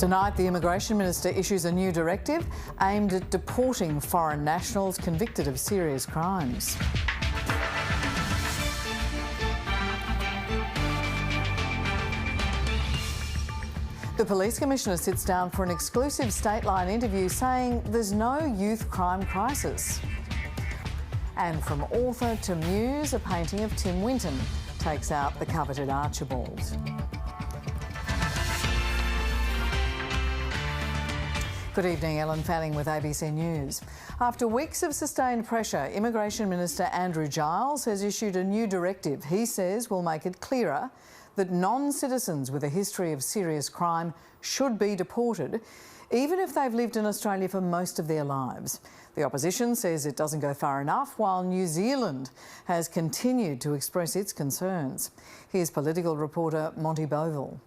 Tonight, the Immigration Minister issues a new directive aimed at deporting foreign nationals convicted of serious crimes. The Police Commissioner sits down for an exclusive Stateline interview saying there's no youth crime crisis. And from author to muse, a painting of Tim Winton takes out the coveted Archibald. Good evening, Ellen Fanning with ABC News. After weeks of sustained pressure, Immigration Minister Andrew Giles has issued a new directive he says will make it clearer that non-citizens with a history of serious crime should be deported, even if they've lived in Australia for most of their lives. The opposition says it doesn't go far enough, while New Zealand has continued to express its concerns. Here's political reporter Monty Boville.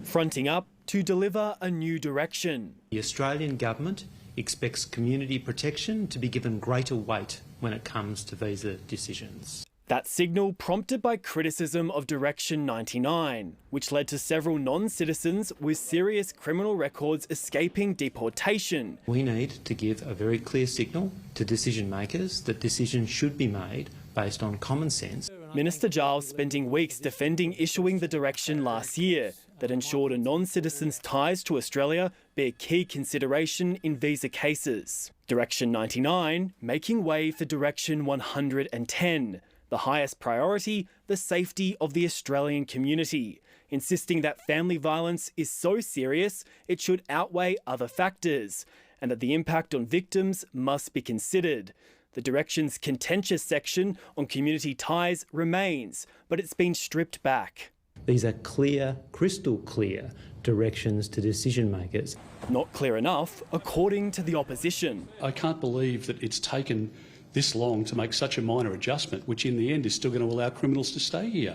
Fronting up to deliver a new direction. The Australian government expects community protection to be given greater weight when it comes to visa decisions. That signal prompted by criticism of Direction 99, which led to several non-citizens with serious criminal records escaping deportation. We need to give a very clear signal to decision makers that decisions should be made based on common sense. Minister Giles spending weeks defending issuing the direction last year that ensured a non-citizen's ties to Australia be a key consideration in visa cases. Direction 99 making way for Direction 110. The highest priority, the safety of the Australian community, insisting that family violence is so serious it should outweigh other factors, and that the impact on victims must be considered. The direction's contentious section on community ties remains, but it's been stripped back. These are clear, crystal clear directions to decision makers. Not clear enough, according to the opposition. I can't believe that it's taken this long to make such a minor adjustment, which in the end is still going to allow criminals to stay here.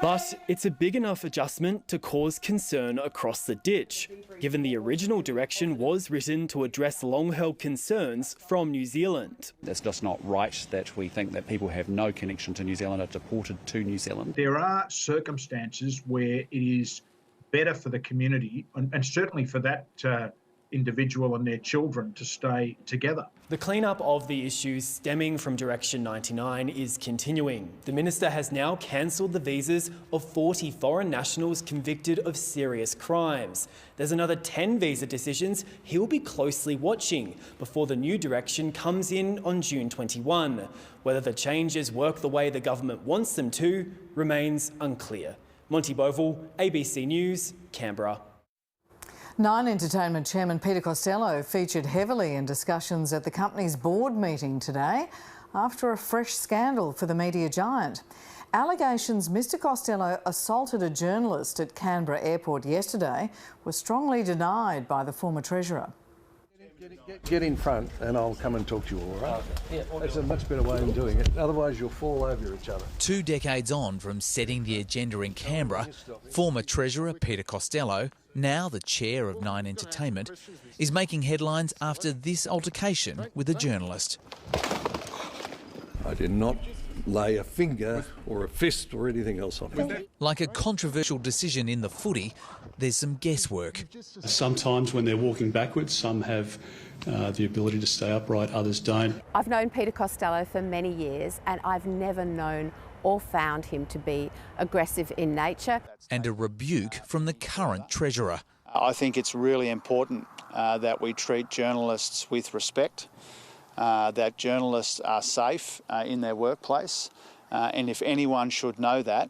But it's a big enough adjustment to cause concern across the ditch, given the original direction was written to address long-held concerns from New Zealand. It's just not right that we think that people who have no connection to New Zealand are deported to New Zealand. There are circumstances where it is better for the community and certainly for that individual and their children to stay together. The clean-up of the issues stemming from Direction 99 is continuing. The Minister has now cancelled the visas of 40 foreign nationals convicted of serious crimes. There's another 10 visa decisions he'll be closely watching before the new direction comes in on June 21. Whether the changes work the way the government wants them to remains unclear. Monty Boville, ABC News, Canberra. Nine Entertainment Chairman Peter Costello featured heavily in discussions at the company's board meeting today after a fresh scandal for the media giant. Allegations Mr Costello assaulted a journalist at Canberra Airport yesterday were strongly denied by the former Treasurer. Get in front and I'll come and talk to you, all right? That's a much better way of doing it. Otherwise you'll fall over each other. 2 decades on from setting the agenda in Canberra, former Treasurer Peter Costello, now the chair of Nine Entertainment, is making headlines after this altercation with a journalist. I did not lay a finger or a fist or anything else on him. Like a controversial decision in the footy, there's some guesswork. Sometimes when they're walking backwards, some have the ability to stay upright, others don't. I've known Peter Costello for many years and I've never known or found him to be aggressive in nature. And a rebuke from the current Treasurer. I think it's really important that we treat journalists with respect, that journalists are safe in their workplace, and if anyone should know that,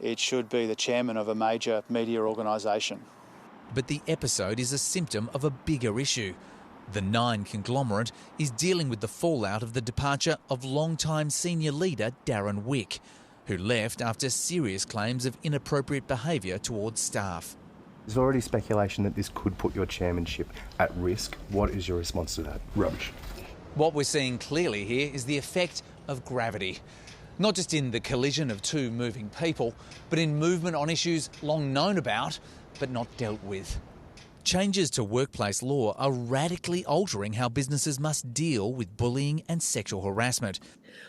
it should be the chairman of a major media organisation. But the episode is a symptom of a bigger issue. The Nine conglomerate is dealing with the fallout of the departure of long-time senior leader Darren Wick, who left after serious claims of inappropriate behaviour towards staff. There's already speculation that this could put your chairmanship at risk. What is your response to that? Rubbish. What we're seeing clearly here is the effect of gravity. Not just in the collision of two moving people, but in movement on issues long known about, but not dealt with. Changes to workplace law are radically altering how businesses must deal with bullying and sexual harassment.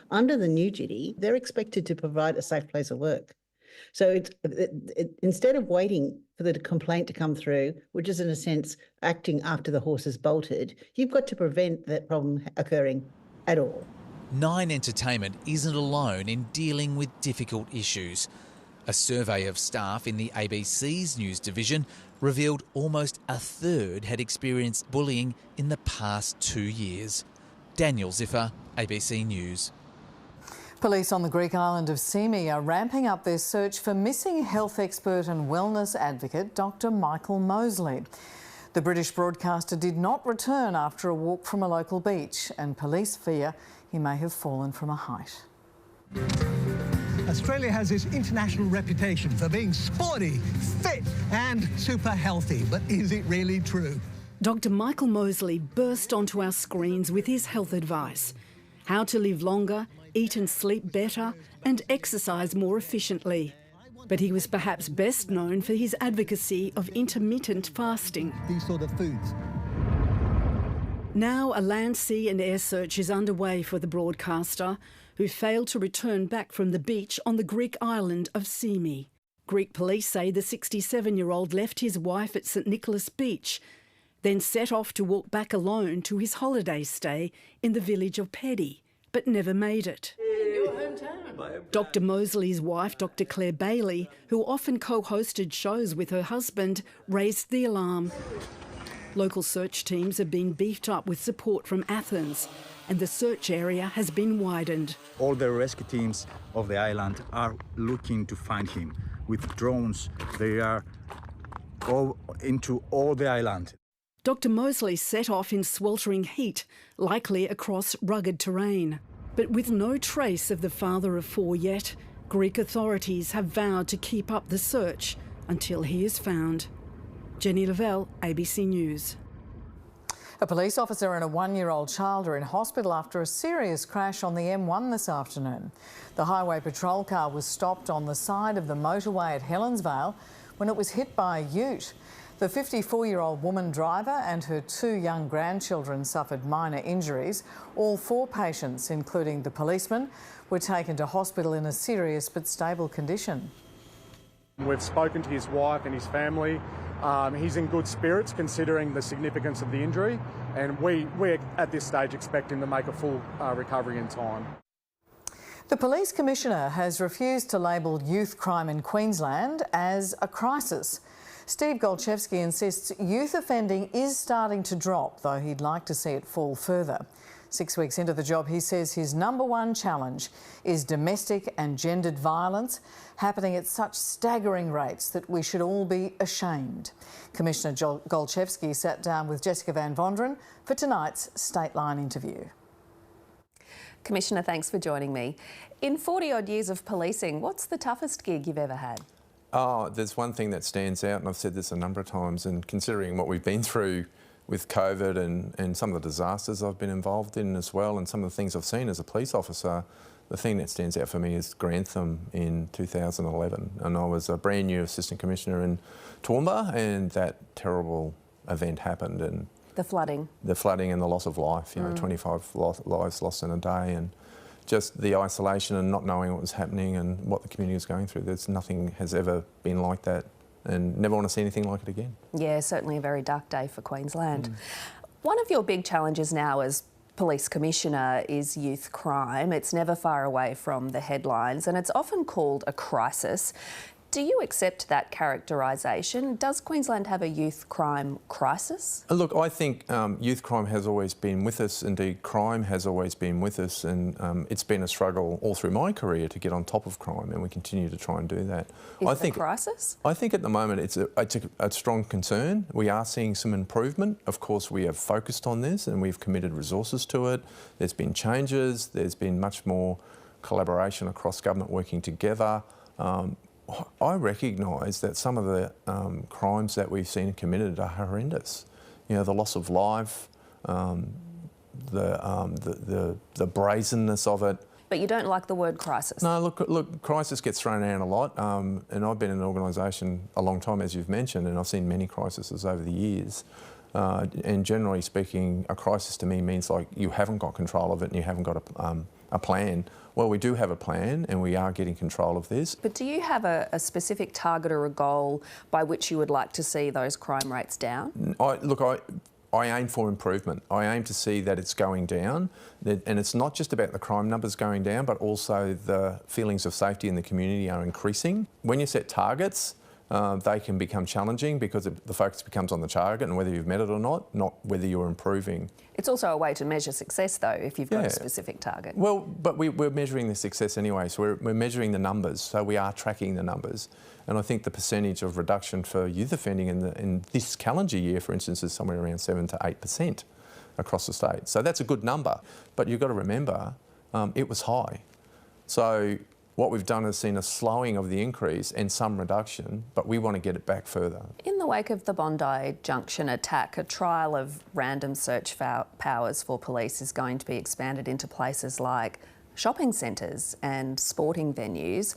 Under the new GIDI, they're expected to provide a safe place of work. So instead of waiting for the complaint to come through, which is in a sense acting after the horse has bolted, you've got to prevent that problem occurring at all. Nine Entertainment isn't alone in dealing with difficult issues. A survey of staff in the ABC's news division revealed almost a third had experienced bullying in the past 2 years. Daniel Ziffer, ABC News. Police on the Greek island of Symi are ramping up their search for missing health expert and wellness advocate Dr Michael Mosley. The British broadcaster did not return after a walk from a local beach, and police fear he may have fallen from a height. Australia has this international reputation for being sporty, fit and super healthy. But is it really true? Dr Michael Mosley burst onto our screens with his health advice. How to live longer, eat and sleep better and exercise more efficiently. But he was perhaps best known for his advocacy of intermittent fasting. These sort of foods. Now a land, sea and air search is underway for the broadcaster, who failed to return back from the beach on the Greek island of Symi. Greek police say the 67-year-old left his wife at St Nicholas Beach, then set off to walk back alone to his holiday stay in the village of Pedi, but never made it. Dr Mosley's wife, Dr Claire Bailey, who often co-hosted shows with her husband, raised the alarm. Local search teams are being beefed up with support from Athens, and the search area has been widened. All the rescue teams of the island are looking to find him. With drones, they are into all the island. Dr Mosley set off in sweltering heat, likely across rugged terrain. But with no trace of the father of four yet, Greek authorities have vowed to keep up the search until he is found. Jenny Lavelle, ABC News. A police officer and a one-year-old child are in hospital after a serious crash on the M1 this afternoon. The highway patrol car was stopped on the side of the motorway at Helensvale when it was hit by a ute. The 54-year-old woman driver and her two young grandchildren suffered minor injuries. All four patients, including the policeman, were taken to hospital in a serious but stable condition. We've spoken to his wife and his family. He's in good spirits considering the significance of the injury, and we're at this stage expecting to make a full recovery in time. The Police Commissioner has refused to label youth crime in Queensland as a crisis. Steve Golchevsky insists youth offending is starting to drop, though he'd like to see it fall further. 6 weeks into the job, he says his number one challenge is domestic and gendered violence, happening at such staggering rates that we should all be ashamed. Commissioner Golchevsky sat down with Jessica Van Vonderen for tonight's State Line interview. Commissioner, thanks for joining me. In 40-odd years of policing, what's the toughest gig you've ever had? Oh, there's one thing that stands out, and I've said this a number of times, and considering what we've been through with COVID and some of the disasters I've been involved in as well, and some of the things I've seen as a police officer, the thing that stands out for me is Grantham in 2011. And I was a brand new Assistant Commissioner in Toowoomba, and that terrible event happened. And the flooding. The flooding and the loss of life, 25 lives lost in a day, and just the isolation and not knowing what was happening and what the community was going through. There's nothing has ever been like that, and never want to see anything like it again. Yeah, certainly a very dark day for Queensland. One of your big challenges now as Police Commissioner is youth crime. It's never far away from the headlines, and it's often called a crisis. Do you accept that characterisation? Does Queensland have a youth crime crisis? Look, I think youth crime has always been with us. Indeed, crime has always been with us, and it's been a struggle all through my career to get on top of crime, and we continue to try and do that. Is it a crisis? I think at the moment it's a strong concern. We are seeing some improvement. Of course, we have focused on this and we've committed resources to it. There's been changes. There's been much more collaboration across government working together. I recognise that some of the crimes that we've seen committed are horrendous. You know, the loss of life, the brazenness of it. But you don't like the word crisis? No, look, crisis gets thrown around a lot, and I've been in an organisation a long time, as you've mentioned, and I've seen many crises over the years. And generally speaking, a crisis to me means like you haven't got control of it and you haven't got a plan Well, we do have a plan and we are getting control of this. But do you have a specific target or a goal by which you would like to see those crime rates down? I aim for improvement. I aim to see that it's going down, and it's not just about the crime numbers going down, but also the feelings of safety in the community are increasing. When you set targets, they can become challenging because the focus becomes on the target and whether you've met it or not whether you're improving. It's also a way to measure success, though, if you've got a specific target. Well, but we're measuring the success anyway, so we're measuring the numbers, so we are tracking the numbers. And I think the percentage of reduction for youth offending in this calendar year, for instance, is somewhere around 7 to 8% across the state. So that's a good number, but you've got to remember it was high. So what we've done is seen a slowing of the increase and some reduction, but we want to get it back further. In the wake of the Bondi Junction attack, a trial of random search powers for police is going to be expanded into places like shopping centres and sporting venues.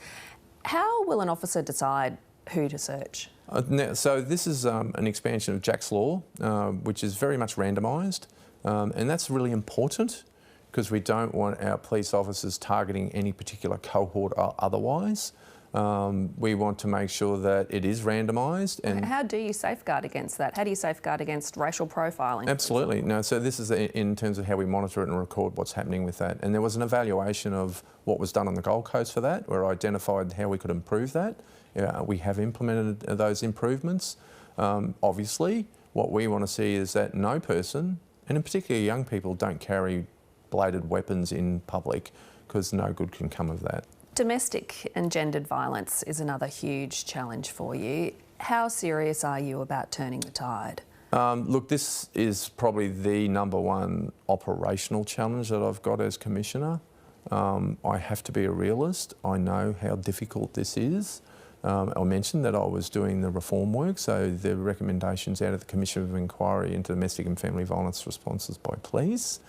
How will an officer decide who to search? So this is an expansion of Jack's Law, which is very much randomised, and that's really important because we don't want our police officers targeting any particular cohort or otherwise. We want to make sure that it is randomised. And how do you safeguard against that? How do you safeguard against racial profiling? Absolutely. No, so this is in terms of how we monitor it and record what's happening with that. And there was an evaluation of what was done on the Gold Coast for that, where I identified how we could improve that. We have implemented those improvements. Obviously, what we want to see is that no person, and in particular young people, don't carry bladed weapons in public because no good can come of that. Domestic and gendered violence is another huge challenge for you. How serious are you about turning the tide? Look, this is probably the number one operational challenge that I've got as Commissioner. I have to be a realist. I know how difficult this is. I mentioned that I was doing the reform work, so the recommendations out of the Commission of Inquiry into domestic and family violence responses by police.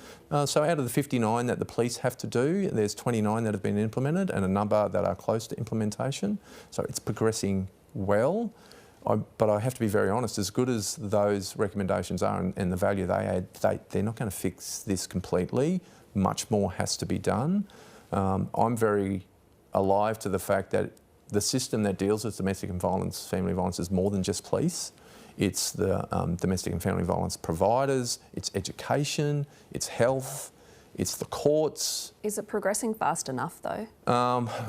So out of the 59 that the police have to do, there's 29 that have been implemented and a number that are close to implementation. So it's progressing well. But I have to be very honest, as good as those recommendations are and the value they add, they're not going to fix this completely. Much more has to be done. I'm very alive to the fact that the system that deals with domestic and family violence is more than just police. It's the domestic and family violence providers, it's education, it's health, it's the courts. Is it progressing fast enough though?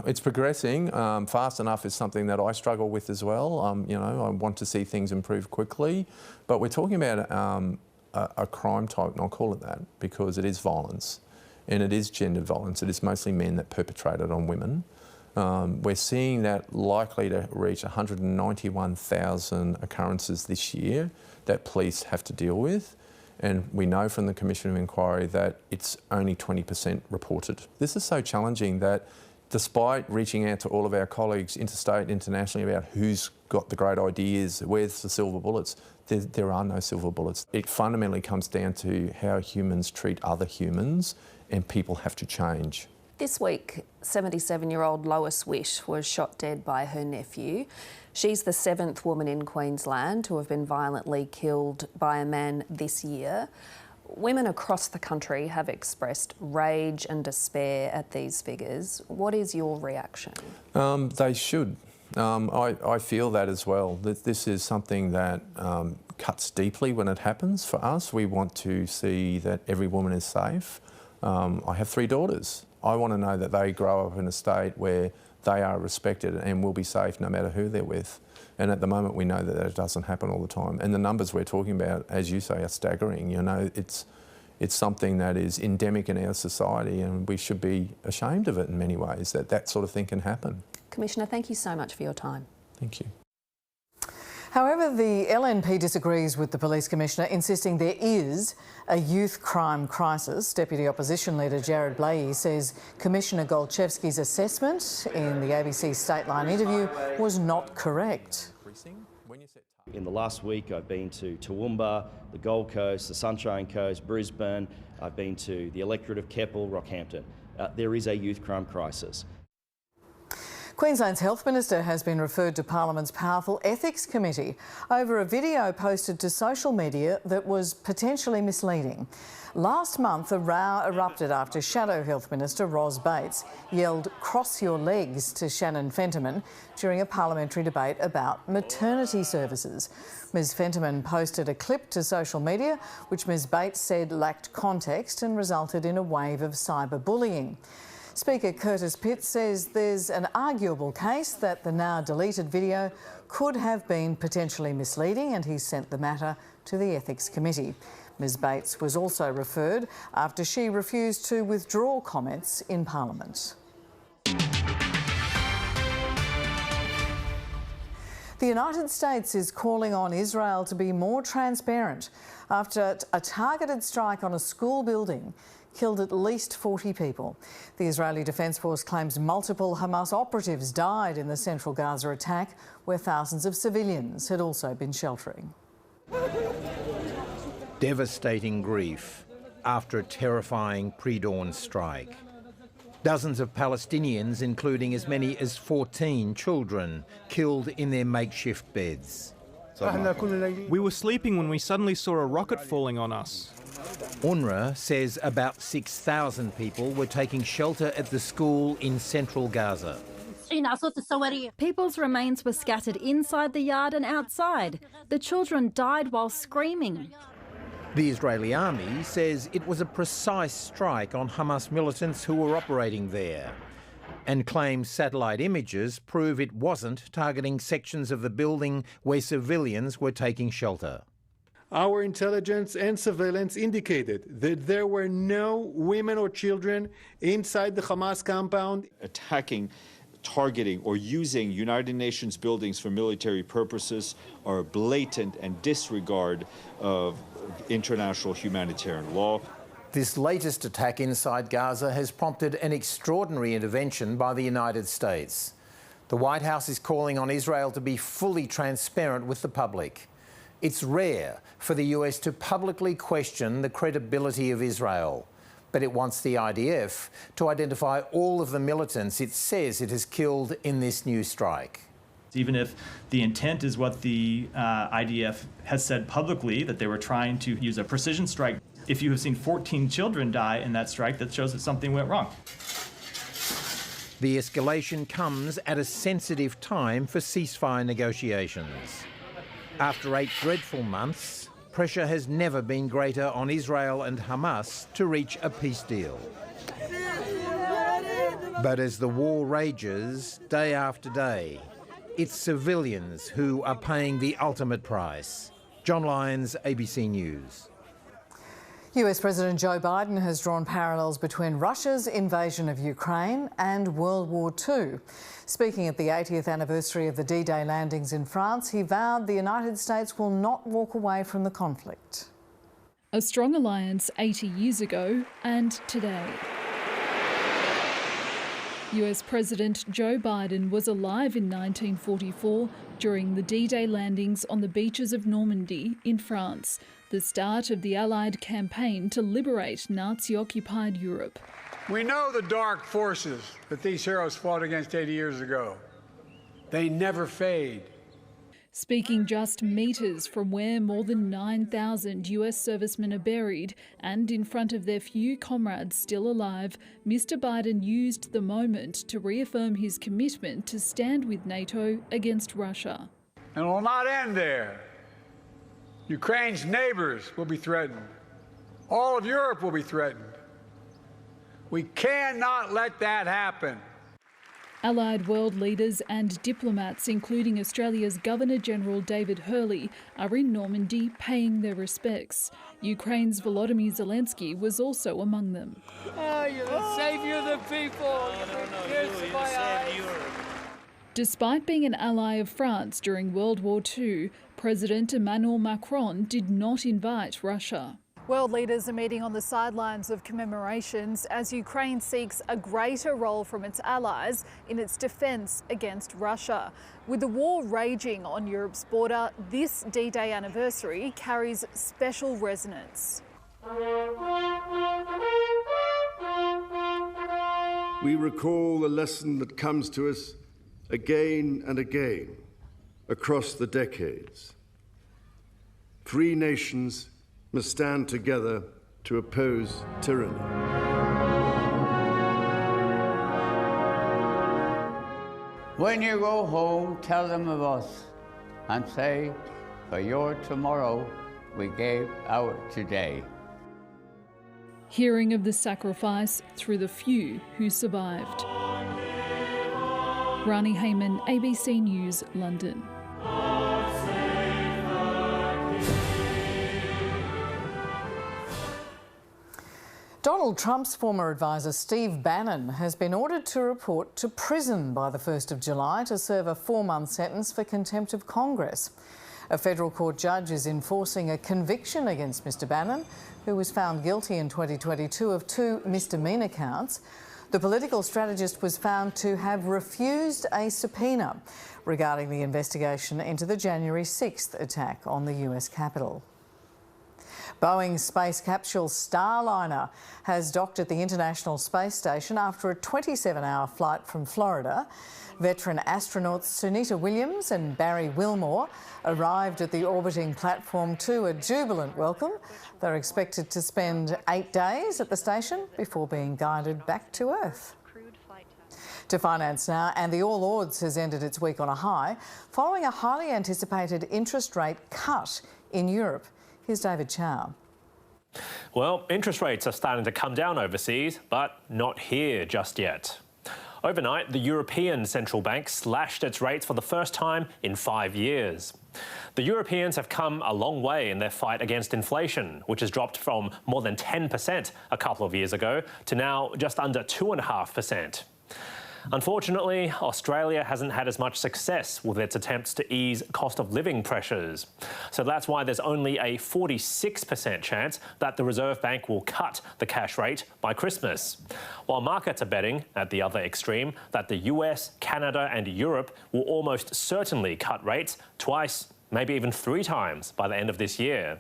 It's progressing. Fast enough is something that I struggle with as well. I want to see things improve quickly, but we're talking about a crime type, and I'll call it that because it is violence, and it is gendered violence. It is mostly men that perpetrate it on women. We're seeing that likely to reach 191,000 occurrences this year that police have to deal with. And we know from the Commission of Inquiry that it's only 20% reported. This is so challenging that despite reaching out to all of our colleagues interstate, internationally about who's got the great ideas, where's the silver bullets, there are no silver bullets. It fundamentally comes down to how humans treat other humans, and people have to change. This week, 77-year-old Lois Witt was shot dead by her nephew. She's the 7th woman in Queensland to have been violently killed by a man this year. Women across the country have expressed rage and despair at these figures. What is your reaction? They should. I feel that as well. This is something that cuts deeply when it happens for us. We want to see that every woman is safe. I have 3 daughters. I want to know that they grow up in a state where they are respected and will be safe no matter who they're with. And at the moment we know that that doesn't happen all the time. And the numbers we're talking about, as you say, are staggering. It's something that is endemic in our society, and we should be ashamed of it in many ways, that sort of thing can happen. Commissioner, thank you so much for your time. Thank you. However, the LNP disagrees with the Police Commissioner, insisting there is a youth crime crisis. Deputy Opposition Leader Jared Blaiey says Commissioner Golchevsky's assessment in the ABC Stateline interview was not correct. In the last week, I've been to Toowoomba, the Gold Coast, the Sunshine Coast, Brisbane. I've been to the electorate of Keppel, Rockhampton. There is a youth crime crisis. Queensland's Health Minister has been referred to Parliament's powerful Ethics Committee over a video posted to social media that was potentially misleading. Last month, a row erupted after Shadow Health Minister Ros Bates yelled "cross your legs" to Shannon Fentiman during a parliamentary debate about maternity services. Ms Fentiman posted a clip to social media which Ms Bates said lacked context and resulted in a wave of cyberbullying. Speaker Curtis Pitt says there's an arguable case that the now deleted video could have been potentially misleading, and he sent the matter to the Ethics Committee. Ms Bates was also referred after she refused to withdraw comments in Parliament. The United States is calling on Israel to be more transparent after a targeted strike on a school building killed at least 40 people. The Israeli Defence Force claims multiple Hamas operatives died in the central Gaza attack, where thousands of civilians had also been sheltering. Devastating grief after a terrifying pre-dawn strike. Dozens of Palestinians, including as many as 14 children, killed in their makeshift beds. We were sleeping when we suddenly saw a rocket falling on us. UNRWA says about 6,000 people were taking shelter at the school in central Gaza. People's remains were scattered inside the yard and outside. The children died while screaming. The Israeli army says it was a precise strike on Hamas militants who were operating there, and claims satellite images prove it wasn't targeting sections of the building where civilians were taking shelter. Our intelligence and surveillance indicated that there were no women or children inside the Hamas compound. Attacking, targeting, or using United Nations buildings for military purposes are a blatant and disregard of international humanitarian law. This latest attack inside Gaza has prompted an extraordinary intervention by the United States. The White House is calling on Israel to be fully transparent with the public. It's rare for the US to publicly question the credibility of Israel, but it wants the IDF to identify all of the militants it says it has killed in this new strike. Even if the intent is what the IDF has said publicly, that they were trying to use a precision strike, if you have seen 14 children die in that strike, that shows that something went wrong. The escalation comes at a sensitive time for ceasefire negotiations. After 8 dreadful months, pressure has never been greater on Israel and Hamas to reach a peace deal. But as the war rages day after day, it's civilians who are paying the ultimate price. John Lyons, ABC News. US President Joe Biden has drawn parallels between Russia's invasion of Ukraine and World War II. Speaking at the 80th anniversary of the D-Day landings in France, he vowed the United States will not walk away from the conflict. A strong alliance 80 years ago and today. US President Joe Biden was alive in 1944 during the D-Day landings on the beaches of Normandy in France, the start of the Allied campaign to liberate Nazi-occupied Europe. We know the dark forces that these heroes fought against 80 years ago. They never fade. Speaking just metres from where more than 9,000 US servicemen are buried and in front of their few comrades still alive, Mr Biden used the moment to reaffirm his commitment to stand with NATO against Russia. And it will not end there. Ukraine's neighbours will be threatened. All of Europe will be threatened. We cannot let that happen. Allied world leaders and diplomats, including Australia's Governor-General David Hurley, are in Normandy paying their respects. Ukraine's Volodymyr Zelensky was also among them. Oh, you're the saviour of the people. Here's my eyes. Despite being an ally of France during World War II, President Emmanuel Macron did not invite Russia. World leaders are meeting on the sidelines of commemorations as Ukraine seeks a greater role from its allies in its defence against Russia. With the war raging on Europe's border, this D-Day anniversary carries special resonance. We recall the lesson that comes to us again and again across the decades. Free nations must stand together to oppose tyranny. When you go home, tell them of us and say, for your tomorrow, we gave our today. Hearing of the sacrifice through the few who survived. Rani Hayman, ABC News, London. Donald Trump's former advisor Steve Bannon has been ordered to report to prison by the 1st of July to serve a 4-month sentence for contempt of Congress. A federal court judge is enforcing a conviction against Mr Bannon, who was found guilty in 2022 of 2 misdemeanor counts. The political strategist was found to have refused a subpoena regarding the investigation into the January 6th attack on the US Capitol. Boeing's space capsule Starliner has docked at the International Space Station after a 27-hour flight from Florida. Veteran astronauts Sunita Williams and Barry Wilmore arrived at the orbiting platform to a jubilant welcome. They're expected to spend 8 days at the station before being guided back to Earth. To finance now, and the All Ords has ended its week on a high following a highly anticipated interest rate cut in Europe. Here's David Chow. Well, interest rates are starting to come down overseas, but not here just yet. Overnight, the European Central Bank slashed its rates for the first time in 5 years. The Europeans have come a long way in their fight against inflation, which has dropped from more than 10% a couple of years ago to now just under 2.5%. Unfortunately, Australia hasn't had as much success with its attempts to ease cost of living pressures. So that's why there's only a 46% chance that the Reserve Bank will cut the cash rate by Christmas. While markets are betting, at the other extreme, that the US, Canada and Europe will almost certainly cut rates twice, maybe even 3 times by the end of this year.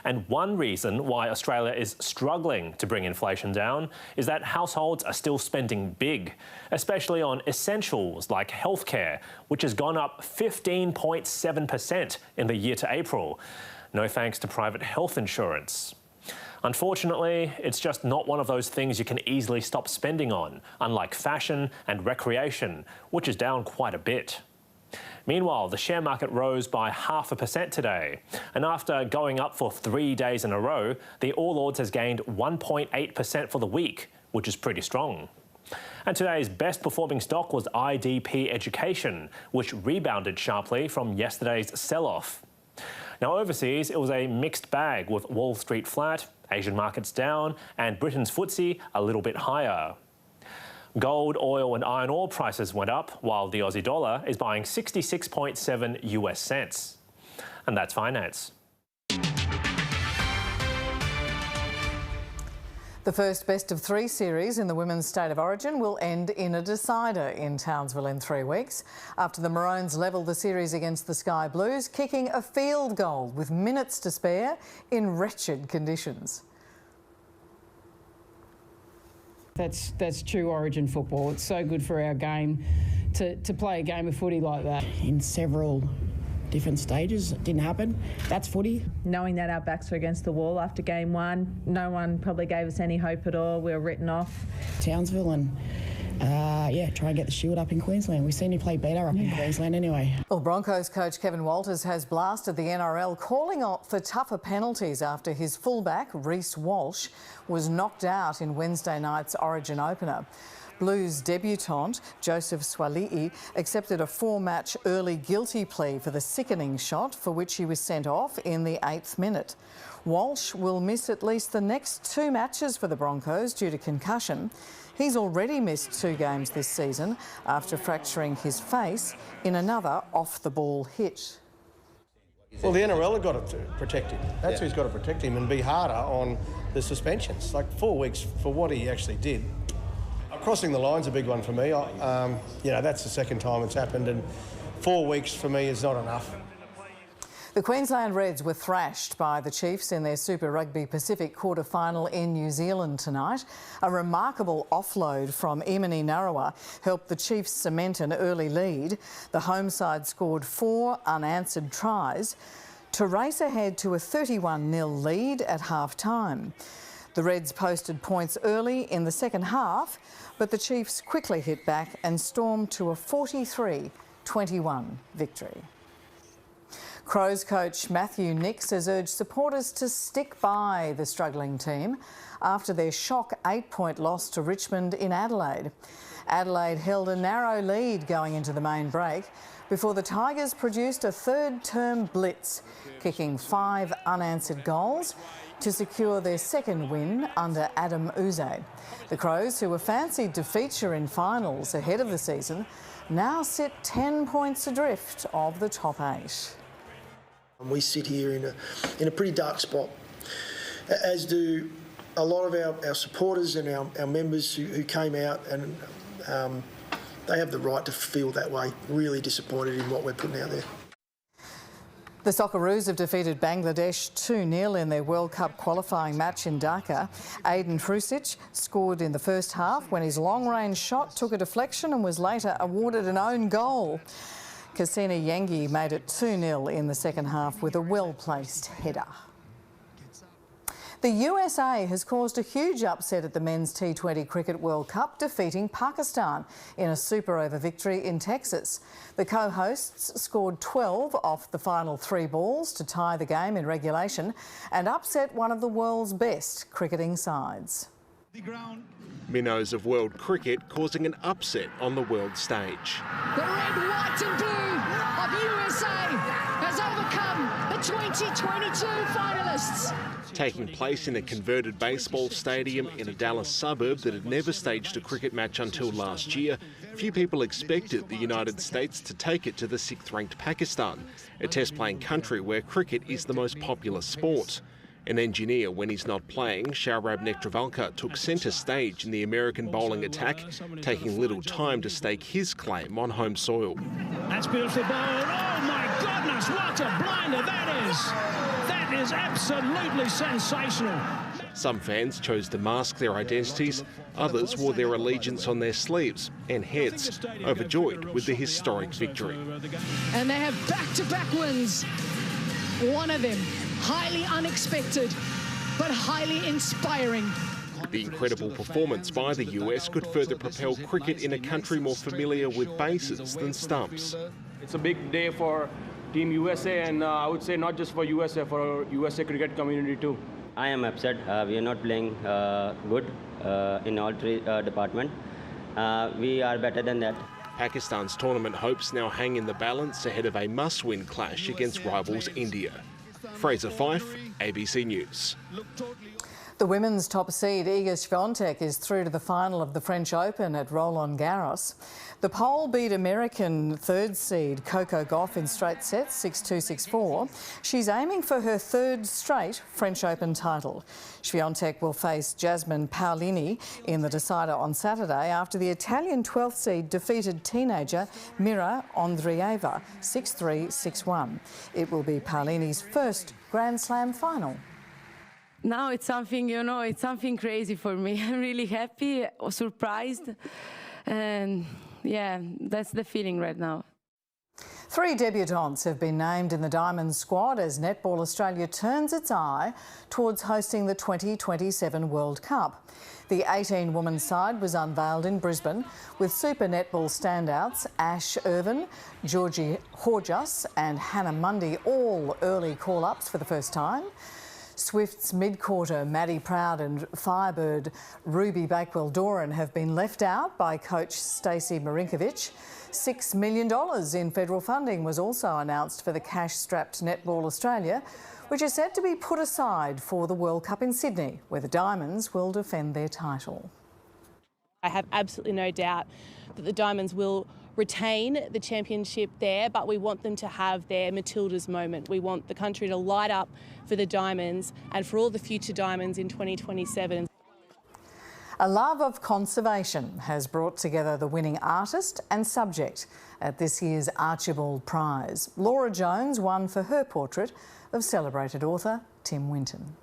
And one reason why Australia is struggling to bring inflation down is that households are still spending big, especially on essentials like healthcare, which has gone up 15.7% in the year to April. No thanks to private health insurance. Unfortunately, it's just not one of those things you can easily stop spending on, unlike fashion and recreation, which is down quite a bit. Meanwhile, the share market rose by 0.5% today, and after going up for 3 days in a row, the All Ords has gained 1.8% for the week, which is pretty strong. And today's best performing stock was IDP Education, which rebounded sharply from yesterday's sell-off. Now overseas, it was a mixed bag with Wall Street flat, Asian markets down, and Britain's FTSE a little bit higher. Gold, oil and iron ore prices went up, while the Aussie dollar is buying 66.7 US cents. And that's finance. The first best of 3 series in the Women's State of Origin will end in a decider in Townsville in 3 weeks, after the Maroons levelled the series against the Sky Blues, kicking a field goal with minutes to spare in wretched conditions. That's true Origin football. It's so good for our game to play a game of footy like that. In several different stages, it didn't happen. That's footy. Knowing that our backs were against the wall after game 1, no one probably gave us any hope at all. We were written off. Townsville and try and get the Shield up in Queensland. We've seen him play better up in Queensland anyway. Well, Broncos coach Kevin Walters has blasted the NRL, calling for tougher penalties after his fullback, Reece Walsh, was knocked out in Wednesday night's Origin opener. Blues debutant Joseph Swali'i accepted a 4-match early guilty plea for the sickening shot, for which he was sent off in the 8th minute. Walsh will miss at least the next 2 matches for the Broncos due to concussion. He's already missed 2 games this season after fracturing his face in another off-the-ball hit. Well, the NRL have got to protect him. That's who's got to protect him and be harder on the suspensions. Like 4 weeks for what he actually did. Crossing the line's a big one for me. That's the second time it's happened, and 4 weeks for me is not enough. The Queensland Reds were thrashed by the Chiefs in their Super Rugby Pacific quarter-final in New Zealand tonight. A remarkable offload from Imani Narawa helped the Chiefs cement an early lead. The home side scored 4 unanswered tries to race ahead to a 31-0 lead at half-time. The Reds posted points early in the second half, but the Chiefs quickly hit back and stormed to a 43-21 victory. Crows coach Matthew Nicks has urged supporters to stick by the struggling team after their shock 8-point loss to Richmond in Adelaide. Adelaide held a narrow lead going into the main break before the Tigers produced a third-term blitz, kicking 5 unanswered goals to secure their second win under Adam Uze. The Crows, who were fancied to feature in finals ahead of the season, now sit 10 points adrift of the top 8. We sit here in a pretty dark spot, as do a lot of our supporters and our members who came out, and they have the right to feel that way, really disappointed in what we're putting out there. The Socceroos have defeated Bangladesh 2-0 in their World Cup qualifying match in Dhaka. Aiden Trusic scored in the first half when his long-range shot took a deflection and was later awarded an own goal. Kasina Yengi made it 2-0 in the second half with a well-placed header. The USA has caused a huge upset at the Men's T20 Cricket World Cup, defeating Pakistan in a super-over victory in Texas. The co-hosts scored 12 off the final 3 balls to tie the game in regulation and upset one of the world's best cricketing sides. Minnows of world cricket causing an upset on the world stage. The red, white and blue of USA has overcome the 2022 finalists. Taking place in a converted baseball stadium in a Dallas suburb that had never staged a cricket match until last year, few people expected the United States to take it to the 6th-ranked Pakistan, a test-playing country where cricket is the most popular sport. An engineer when he's not playing, Shahrab Netravalkar took centre stage in the American bowling attack, taking little time to stake his claim on home soil. That's beautifully bowled. Oh my goodness, what a blinder that is! That is absolutely sensational. Some fans chose to mask their identities, others wore their allegiance on their sleeves and heads, overjoyed with the historic victory. And they have back-to-back wins. One of them highly unexpected, but highly inspiring. The incredible performance by the US could further propel cricket in a country more familiar with bases than stumps. It's a big day for Team USA, and I would say not just for USA, for USA cricket community too. I am upset. We are not playing good in all 3 departments. We are better than that. Pakistan's tournament hopes now hang in the balance ahead of a must-win clash against rivals India. Fraser Fife, ABC News. The women's top seed Iga Swiatek is through to the final of the French Open at Roland Garros. The Pole beat American 3rd seed Coco Gauff in straight sets, 6-2, 6-4. She's aiming for her 3rd straight French Open title. Swiatek will face Jasmine Paolini in the decider on Saturday after the Italian 12th seed defeated teenager Mira Andreeva 6-3, 6-1. It will be Paolini's first Grand Slam final. Now it's something, it's something crazy for me. I'm really happy, surprised, and yeah, that's the feeling right now. 3 debutantes have been named in the Diamonds squad as Netball Australia turns its eye towards hosting the 2027 World Cup. The 18-woman side was unveiled in Brisbane with Super Netball standouts Ash Irvin, Georgie Horjas and Hannah Mundy all early call-ups for the first time. Swift's mid-quarter Maddie Proud and Firebird Ruby Bakewell-Doran have been left out by coach Stacey Marinkovic. $6 million in federal funding was also announced for the cash-strapped Netball Australia, which is set to be put aside for the World Cup in Sydney, where the Diamonds will defend their title. I have absolutely no doubt that the Diamonds will retain the championship there, but we want them to have their Matildas moment. We want the country to light up for the Diamonds and for all the future Diamonds in 2027. A love of conservation has brought together the winning artist and subject at this year's Archibald Prize. Laura Jones won for her portrait of celebrated author Tim Winton.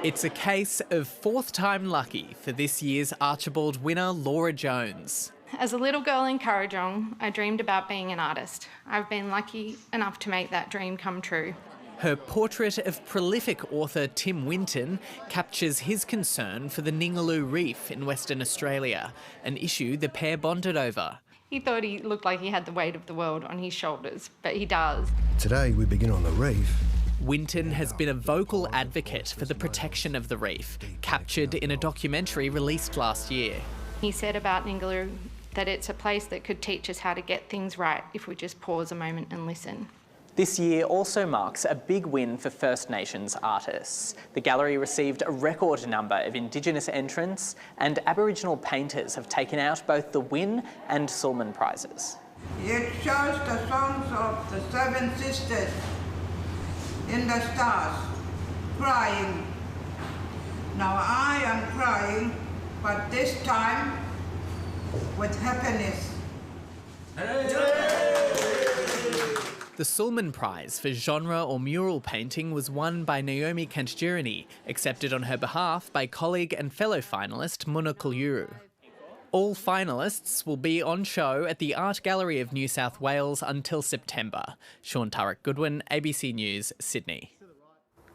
It's a case of fourth time lucky for this year's Archibald winner Laura Jones. As a little girl in Kurrajong, I dreamed about being an artist. I've been lucky enough to make that dream come true. Her portrait of prolific author Tim Winton captures his concern for the Ningaloo Reef in Western Australia, an issue the pair bonded over. He thought he looked like he had the weight of the world on his shoulders, but he does. Today we begin on the reef. Winton has been a vocal advocate for the protection of the reef, captured in a documentary released last year. He said about Ningaloo that it's a place that could teach us how to get things right if we just pause a moment and listen. This year also marks a big win for First Nations artists. The gallery received a record number of Indigenous entrants, and Aboriginal painters have taken out both the Wynne and Sulman prizes. It shows the songs of the seven sisters in the stars, crying. Now I am crying, but this time with happiness. The Sulman Prize for genre or mural painting was won by Naomi Kantjurani, accepted on her behalf by colleague and fellow finalist Muna Kulyuru. All finalists will be on show at the Art Gallery of New South Wales until September. Sean Turek-Goodwin, ABC News, Sydney.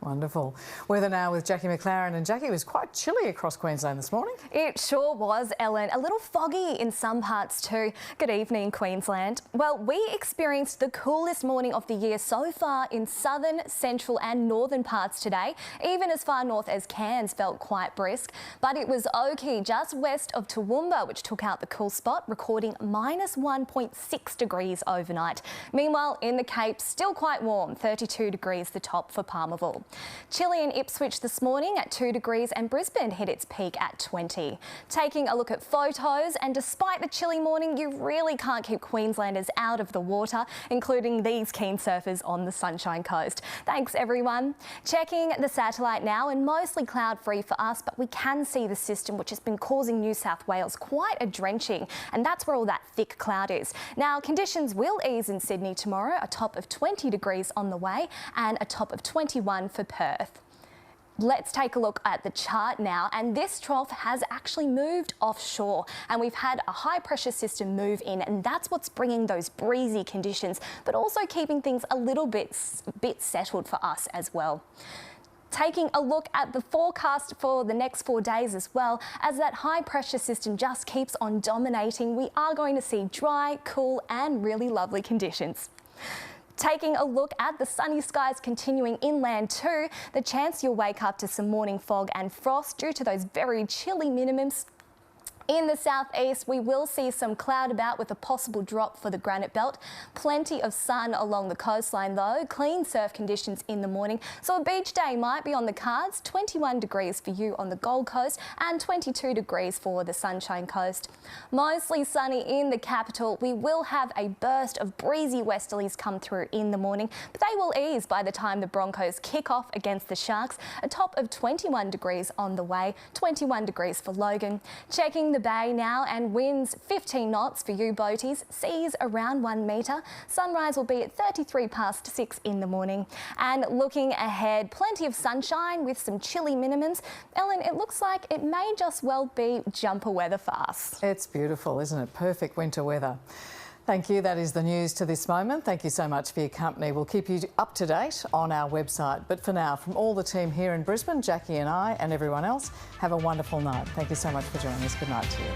Wonderful. Weather now with Jacqui McLaren. And Jacqui, it was quite chilly across Queensland this morning. It sure was, Ellen. A little foggy in some parts too. Good evening, Queensland. Well, we experienced the coolest morning of the year so far in southern, central and northern parts today. Even as far north as Cairns felt quite brisk. But it was Oakey, just west of Toowoomba, which took out the cool spot, recording minus 1.6 degrees overnight. Meanwhile, in the Cape, still quite warm, 32 degrees the top for Palmerville. Chilly in Ipswich this morning at 2 degrees and Brisbane hit its peak at 20. Taking a look at photos, and despite the chilly morning, you really can't keep Queenslanders out of the water, including these keen surfers on the Sunshine Coast. Thanks everyone. Checking the satellite now, and mostly cloud-free for us, but we can see the system which has been causing New South Wales quite a drenching, and that's where all that thick cloud is. Now, conditions will ease in Sydney tomorrow, a top of 20 degrees on the way and a top of 21 for Perth. Let's take a look at the chart now, and this trough has actually moved offshore, and we've had a high pressure system move in, and that's what's bringing those breezy conditions, but also keeping things a little bit settled for us as well. Taking a look at the forecast for the next 4 days as well, as that high pressure system just keeps on dominating, we are going to see dry, cool and really lovely conditions. Taking a look at the sunny skies continuing inland too, the chance you'll wake up to some morning fog and frost due to those very chilly minimums. In the southeast, we will see some cloud about with a possible drop for the granite belt. Plenty of sun along the coastline though, clean surf conditions in the morning. So a beach day might be on the cards, 21 degrees for you on the Gold Coast and 22 degrees for the Sunshine Coast. Mostly sunny in the capital. We will have a burst of breezy westerlies come through in the morning, but they will ease by the time the Broncos kick off against the Sharks. A top of 21 degrees on the way, 21 degrees for Logan. Checking the bay now, and winds 15 knots for you boaties, seas around 1 metre. Sunrise will be at 33 past 6 in the morning. And looking ahead, plenty of sunshine with some chilly minimums. Ellen, it looks like it may just well be jumper weather for us. It's beautiful, isn't it? Perfect winter weather. Thank you. That is the news to this moment. Thank you so much for your company. We'll keep you up to date on our website. But for now, from all the team here in Brisbane, Jacqui and I and everyone else, have a wonderful night. Thank you so much for joining us. Good night to you.